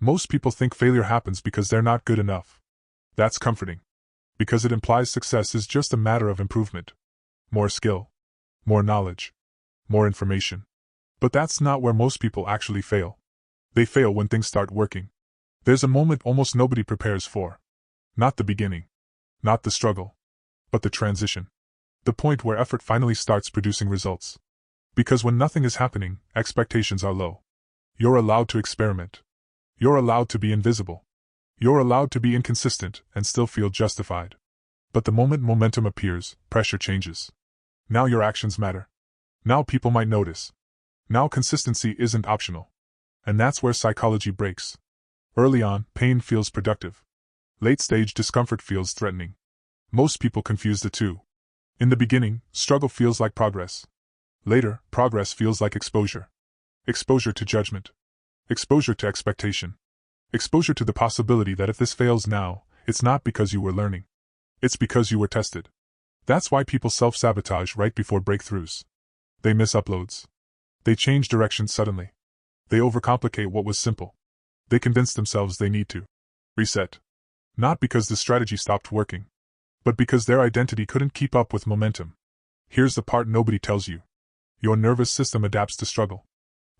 Most people think failure happens because they're not good enough. That's comforting, because it implies success is just a matter of improvement. More skill, more knowledge, more information. But that's not where most people actually fail. They fail when things start working. There's a moment almost nobody prepares for. Not the beginning, not the struggle, but the transition. The point where effort finally starts producing results. Because when nothing is happening, expectations are low. You're allowed to experiment. You're allowed to be invisible. You're allowed to be inconsistent and still feel justified. But the moment momentum appears, pressure changes. Now your actions matter. Now people might notice. Now consistency isn't optional. And that's where psychology breaks. Early on, pain feels productive. Late-stage discomfort feels threatening. Most people confuse the two. In the beginning, struggle feels like progress. Later, progress feels like exposure. Exposure to judgment. Exposure to expectation. Exposure to the possibility that if this fails now, it's not because you were learning. It's because you were tested. That's why people self-sabotage right before breakthroughs. They miss uploads. They change direction suddenly. They overcomplicate what was simple. They convince themselves they need to reset. Not because the strategy stopped working, but because their identity couldn't keep up with momentum. Here's the part nobody tells you. Your nervous system adapts to struggle.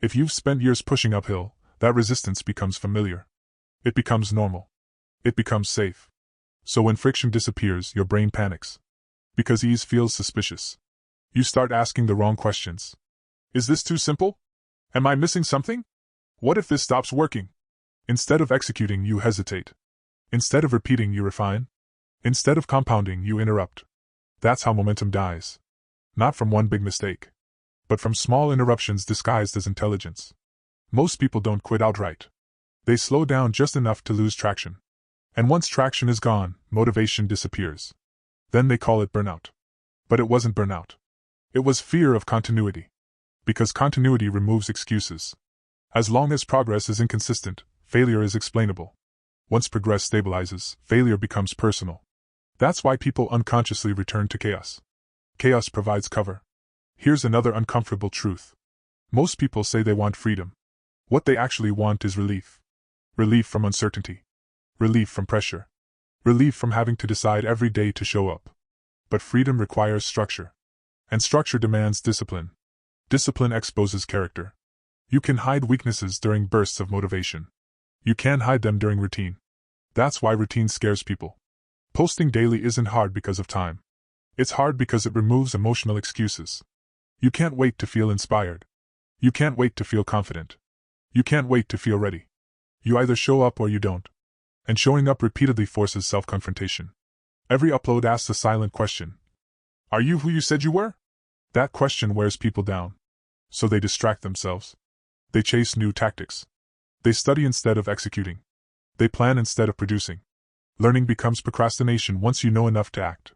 If you've spent years pushing uphill, that resistance becomes familiar. It becomes normal. It becomes safe. So when friction disappears, your brain panics. Because ease feels suspicious. You start asking the wrong questions. Is this too simple? Am I missing something? What if this stops working? Instead of executing, you hesitate. Instead of repeating, you refine. Instead of compounding, you interrupt. That's how momentum dies. Not from one big mistake, but from small interruptions disguised as intelligence. Most people don't quit outright. They slow down just enough to lose traction. And once traction is gone, motivation disappears. Then they call it burnout. But it wasn't burnout. It was fear of continuity. Because continuity removes excuses. As long as progress is inconsistent, failure is explainable. Once progress stabilizes, failure becomes personal. That's why people unconsciously return to chaos. Chaos provides cover. Here's another uncomfortable truth. Most people say they want freedom. What they actually want is relief. Relief from uncertainty. Relief from pressure. Relief from having to decide every day to show up. But freedom requires structure. And structure demands discipline. Discipline exposes character. You can hide weaknesses during bursts of motivation. You can't hide them during routine. That's why routine scares people. Posting daily isn't hard because of time. It's hard because it removes emotional excuses. You can't wait to feel inspired. You can't wait to feel confident. You can't wait to feel ready. You either show up or you don't. And showing up repeatedly forces self-confrontation. Every upload asks a silent question. Are you who you said you were? That question wears people down. So they distract themselves. They chase new tactics. They study instead of executing. They plan instead of producing. Learning becomes procrastination once you know enough to act.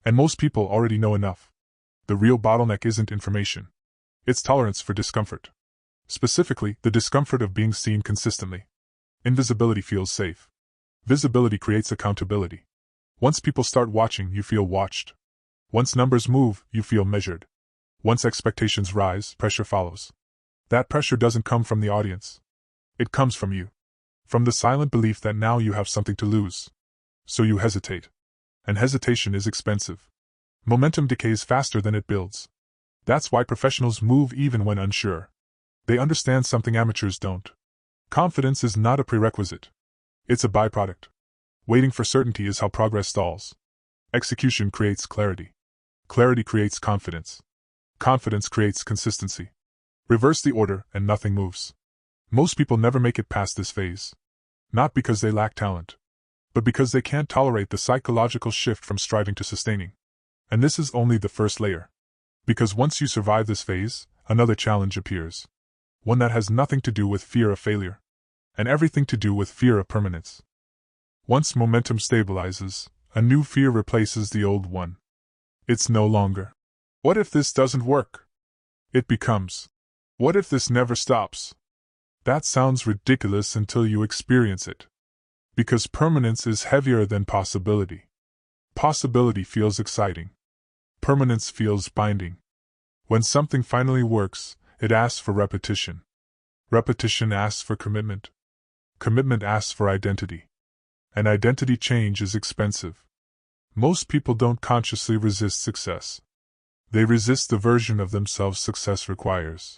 And most people already know enough. The real bottleneck isn't information. It's tolerance for discomfort. Specifically, the discomfort of being seen consistently. Invisibility feels safe. Visibility creates accountability. Once people start watching, you feel watched. Once numbers move, you feel measured. Once expectations rise, pressure follows. That pressure doesn't come from the audience. It comes from you. From the silent belief that now you have something to lose. So you hesitate. And hesitation is expensive. Momentum decays faster than it builds. That's why professionals move even when unsure. They understand something amateurs don't. Confidence is not a prerequisite. It's a byproduct. Waiting for certainty is how progress stalls. Execution creates clarity. Clarity creates confidence. Confidence creates consistency. Reverse the order and nothing moves. Most people never make it past this phase. Not because they lack talent, but because they can't tolerate the psychological shift from striving to sustaining. And this is only the first layer. Because once you survive this phase, another challenge appears. One that has nothing to do with fear of failure, and everything to do with fear of permanence. Once momentum stabilizes, a new fear replaces the old one. It's no longer, what if this doesn't work? It becomes, what if this never stops? That sounds ridiculous until you experience it. Because permanence is heavier than possibility. Possibility feels exciting. Permanence feels binding. When something finally works, it asks for repetition. Repetition asks for commitment. Commitment asks for identity. And identity change is expensive. Most people don't consciously resist success. They resist the version of themselves success requires.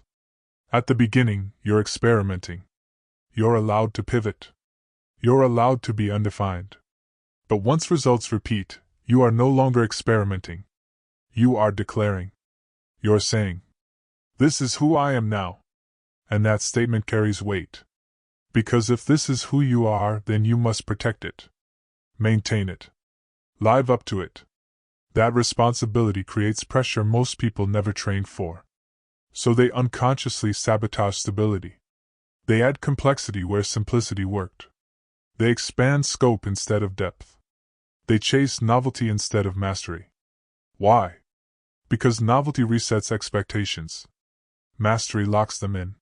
At the beginning, you're experimenting. You're allowed to pivot. You're allowed to be undefined. But once results repeat, you are no longer experimenting. You are declaring. You're saying, "This is who I am now." And that statement carries weight. Because if this is who you are, then you must protect it. Maintain it. Live up to it. That responsibility creates pressure most people never trained for. So they unconsciously sabotage stability. They add complexity where simplicity worked. They expand scope instead of depth. They chase novelty instead of mastery. Why? Because novelty resets expectations. Mastery locks them in.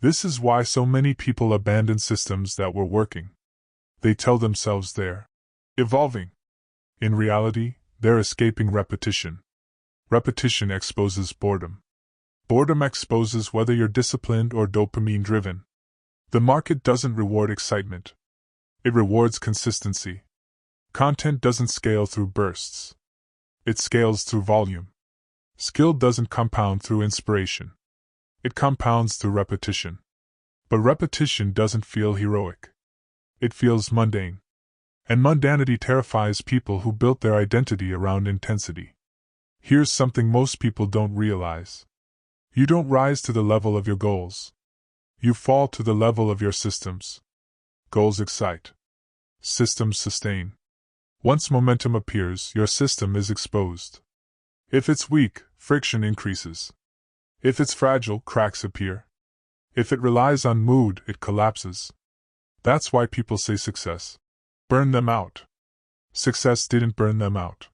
This is why so many people abandon systems that were working. They tell themselves they're evolving. In reality, they're escaping repetition. Repetition exposes boredom. Boredom exposes whether you're disciplined or dopamine-driven. The market doesn't reward excitement. It rewards consistency. Content doesn't scale through bursts. It scales through volume. Skill doesn't compound through inspiration. It compounds through repetition. But repetition doesn't feel heroic. It feels mundane. And mundanity terrifies people who built their identity around intensity. Here's something most people don't realize. You don't rise to the level of your goals. You fall to the level of your systems. Goals excite. Systems sustain. Once momentum appears, your system is exposed. If it's weak, friction increases. If it's fragile, cracks appear. If it relies on mood, it collapses. That's why people say success burned them out. Success didn't burn them out.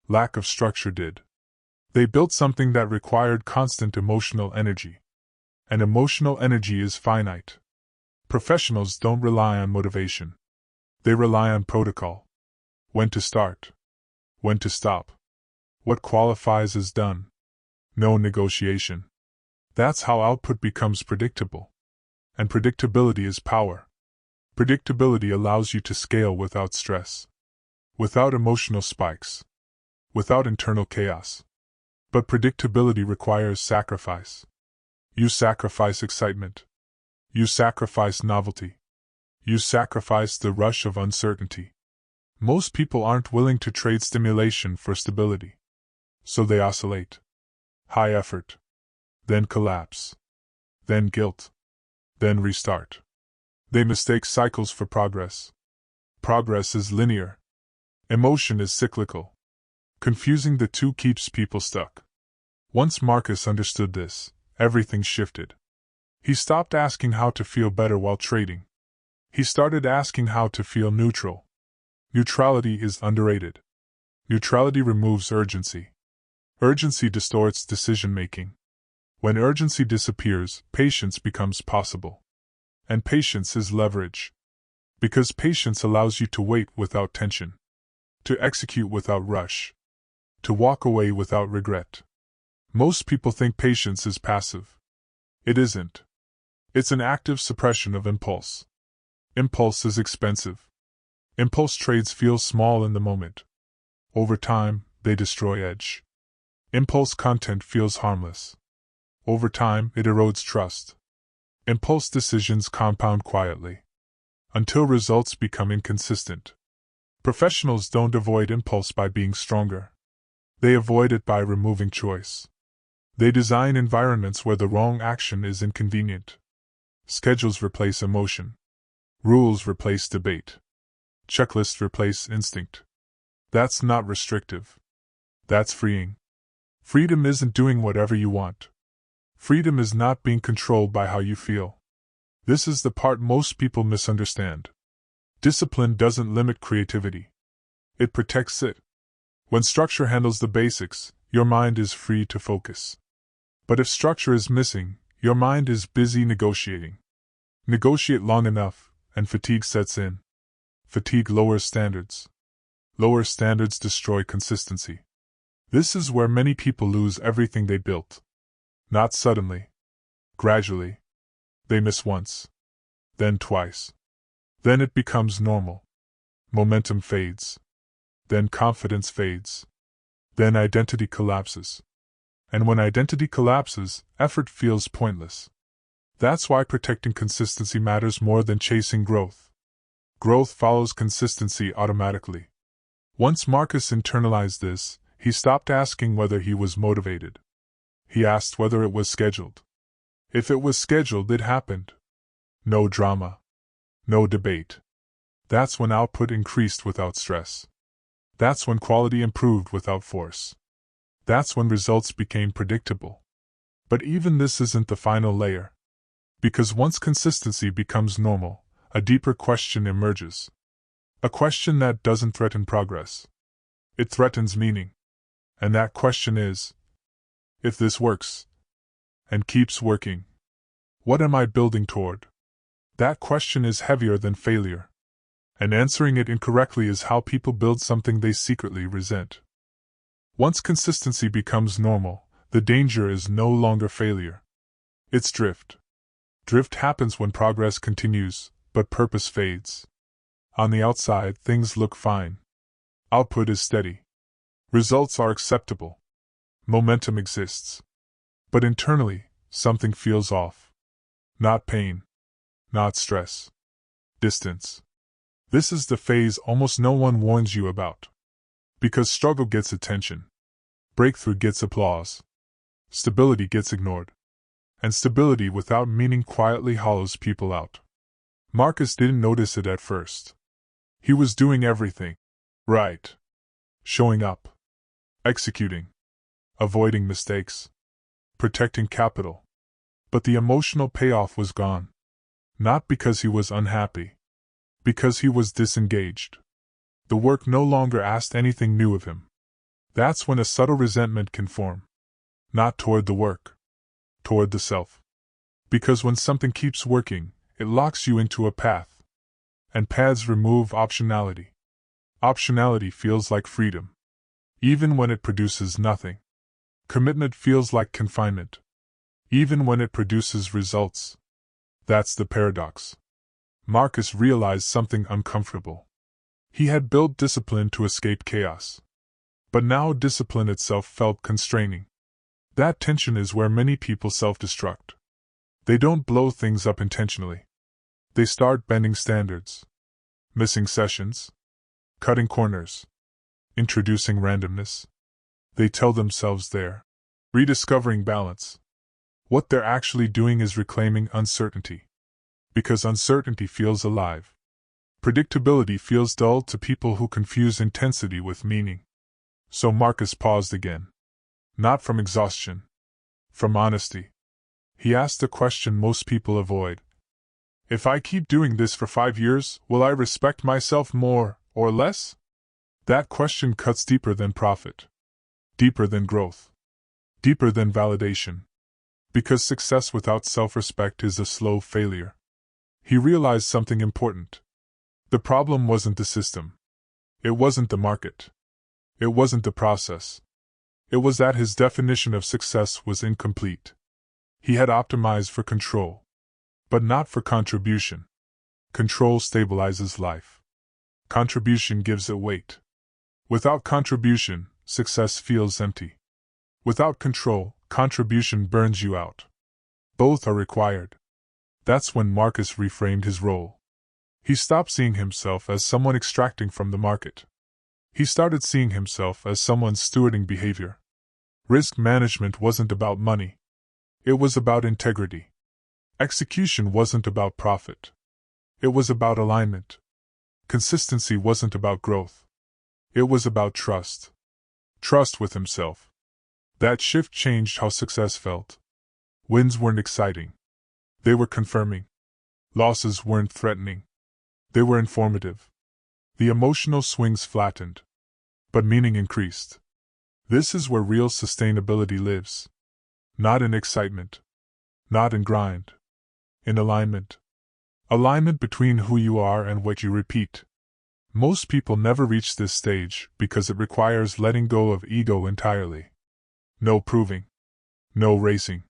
Lack of structure did. They built something that required constant emotional energy. And emotional energy is finite. Professionals don't rely on motivation. They rely on protocol. When to start. When to stop. What qualifies as done. No negotiation. That's how output becomes predictable. And predictability is power. Predictability allows you to scale without stress. Without emotional spikes. Without internal chaos. But predictability requires sacrifice. You sacrifice excitement. You sacrifice novelty. You sacrifice the rush of uncertainty. Most people aren't willing to trade stimulation for stability. So they oscillate. High effort. Then collapse. Then guilt. Then restart. They mistake cycles for progress. Progress is linear. Emotion is cyclical. Confusing the two keeps people stuck. Once Marcus understood this, everything shifted. He stopped asking how to feel better while trading. He started asking how to feel neutral. Neutrality is underrated. Neutrality removes urgency. Urgency distorts decision-making. When urgency disappears, patience becomes possible. And patience is leverage. Because patience allows you to wait without tension. To execute without rush. To walk away without regret. Most people think patience is passive. It isn't. It's an active suppression of impulse. Impulse is expensive. Impulse trades feel small in the moment. Over time, they destroy edge. Impulse content feels harmless. Over time, it erodes trust. Impulse decisions compound quietly. Until results become inconsistent. Professionals don't avoid impulse by being stronger. They avoid it by removing choice. They design environments where the wrong action is inconvenient. Schedules replace emotion. Rules replace debate. Checklists replace instinct. That's not restrictive. That's freeing. Freedom isn't doing whatever you want. Freedom is not being controlled by how you feel. This is the part most people misunderstand. Discipline doesn't limit creativity. It protects it. When structure handles the basics, your mind is free to focus. But if structure is missing, your mind is busy negotiating. Negotiate long enough, and fatigue sets in. Fatigue lowers standards. Lower standards destroy consistency. This is where many people lose everything they built. Not suddenly. Gradually. They miss once. Then twice. Then it becomes normal. Momentum fades. Then confidence fades. Then identity collapses. And when identity collapses, effort feels pointless. That's why protecting consistency matters more than chasing growth. Growth follows consistency automatically. Once Marcus internalized this, he stopped asking whether he was motivated. He asked whether it was scheduled. If it was scheduled, it happened. No drama. No debate. That's when output increased without stress. That's when quality improved without force. That's when results became predictable. But even this isn't the final layer. Because once consistency becomes normal, a deeper question emerges. A question that doesn't threaten progress. It threatens meaning. And that question is, if this works, and keeps working, what am I building toward? That question is heavier than failure. And answering it incorrectly is how people build something they secretly resent. Once consistency becomes normal, the danger is no longer failure. It's drift. Drift happens when progress continues, but purpose fades. On the outside, things look fine. Output is steady. Results are acceptable. Momentum exists. But internally, something feels off. Not pain. Not stress. Distance. This is the phase almost no one warns you about. Because struggle gets attention. Breakthrough gets applause. Stability gets ignored. And stability without meaning quietly hollows people out. Marcus didn't notice it at first. He was doing everything right. Showing up. Executing. Avoiding mistakes. Protecting capital. But the emotional payoff was gone. Not because he was unhappy. Because he was disengaged. The work no longer asked anything new of him. That's when a subtle resentment can form. Not toward the work. Toward the self. Because when something keeps working, it locks you into a path. And paths remove optionality. Optionality feels like freedom. Even when it produces nothing. Commitment feels like confinement. Even when it produces results. That's the paradox. Marcus realized something uncomfortable. He had built discipline to escape chaos. But now discipline itself felt constraining. That tension is where many people self-destruct. They don't blow things up intentionally. They start bending standards. Missing sessions. Cutting corners. Introducing randomness. They tell themselves they're rediscovering balance. What they're actually doing is reclaiming uncertainty. Because uncertainty feels alive. Predictability feels dull to people who confuse intensity with meaning. So Marcus paused again. Not from exhaustion. From honesty. He asked a question most people avoid. If I keep doing this for 5 years, will I respect myself more, or less? That question cuts deeper than profit. Deeper than growth. Deeper than validation. Because success without self-respect is a slow failure. He realized something important. The problem wasn't the system. It wasn't the market. It wasn't the process. It was that his definition of success was incomplete. He had optimized for control. But not for contribution. Control stabilizes life. Contribution gives it weight. Without contribution, success feels empty. Without control, contribution burns you out. Both are required. That's when Marcus reframed his role. He stopped seeing himself as someone extracting from the market. He started seeing himself as someone stewarding behavior. Risk management wasn't about money. It was about integrity. Execution wasn't about profit. It was about alignment. Consistency wasn't about growth. It was about trust. Trust with himself. That shift changed how success felt. Wins weren't exciting. They were confirming. Losses weren't threatening. They were informative. The emotional swings flattened. But meaning increased. This is where real sustainability lives. Not in excitement. Not in grind. In alignment. Alignment between who you are and what you repeat. Most people never reach this stage because it requires letting go of ego entirely. No proving. No racing.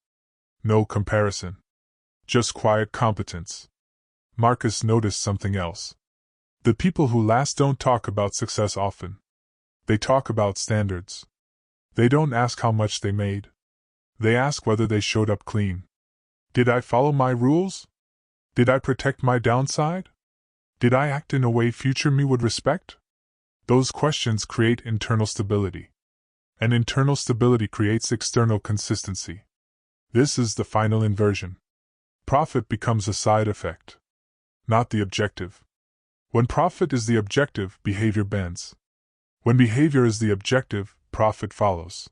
No comparison. Just quiet competence. Marcus noticed something else. The people who last don't talk about success often. They talk about standards. They don't ask how much they made. They ask whether they showed up clean. Did I follow my rules? Did I protect my downside? Did I act in a way future me would respect? Those questions create internal stability. And internal stability creates external consistency. This is the final inversion. Profit becomes a side effect, not the objective. When profit is the objective, behavior bends. When behavior is the objective, profit follows.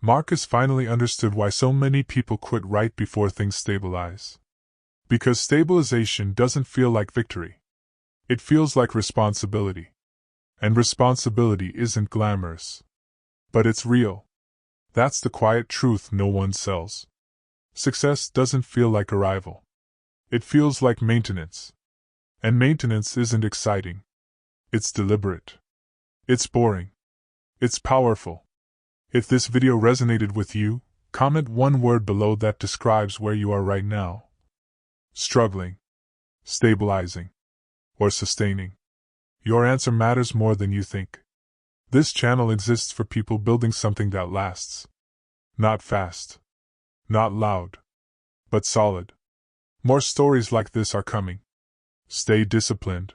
Marcus finally understood why so many people quit right before things stabilize. Because stabilization doesn't feel like victory. It feels like responsibility. And responsibility isn't glamorous. But it's real. That's the quiet truth no one sells. Success doesn't feel like arrival. It feels like maintenance. And maintenance isn't exciting. It's deliberate. It's boring. It's powerful. If this video resonated with you, comment one word below that describes where you are right now. Struggling, stabilizing, or sustaining. Your answer matters more than you think. This channel exists for people building something that lasts. Not fast. Not loud. But solid. More stories like this are coming. Stay disciplined.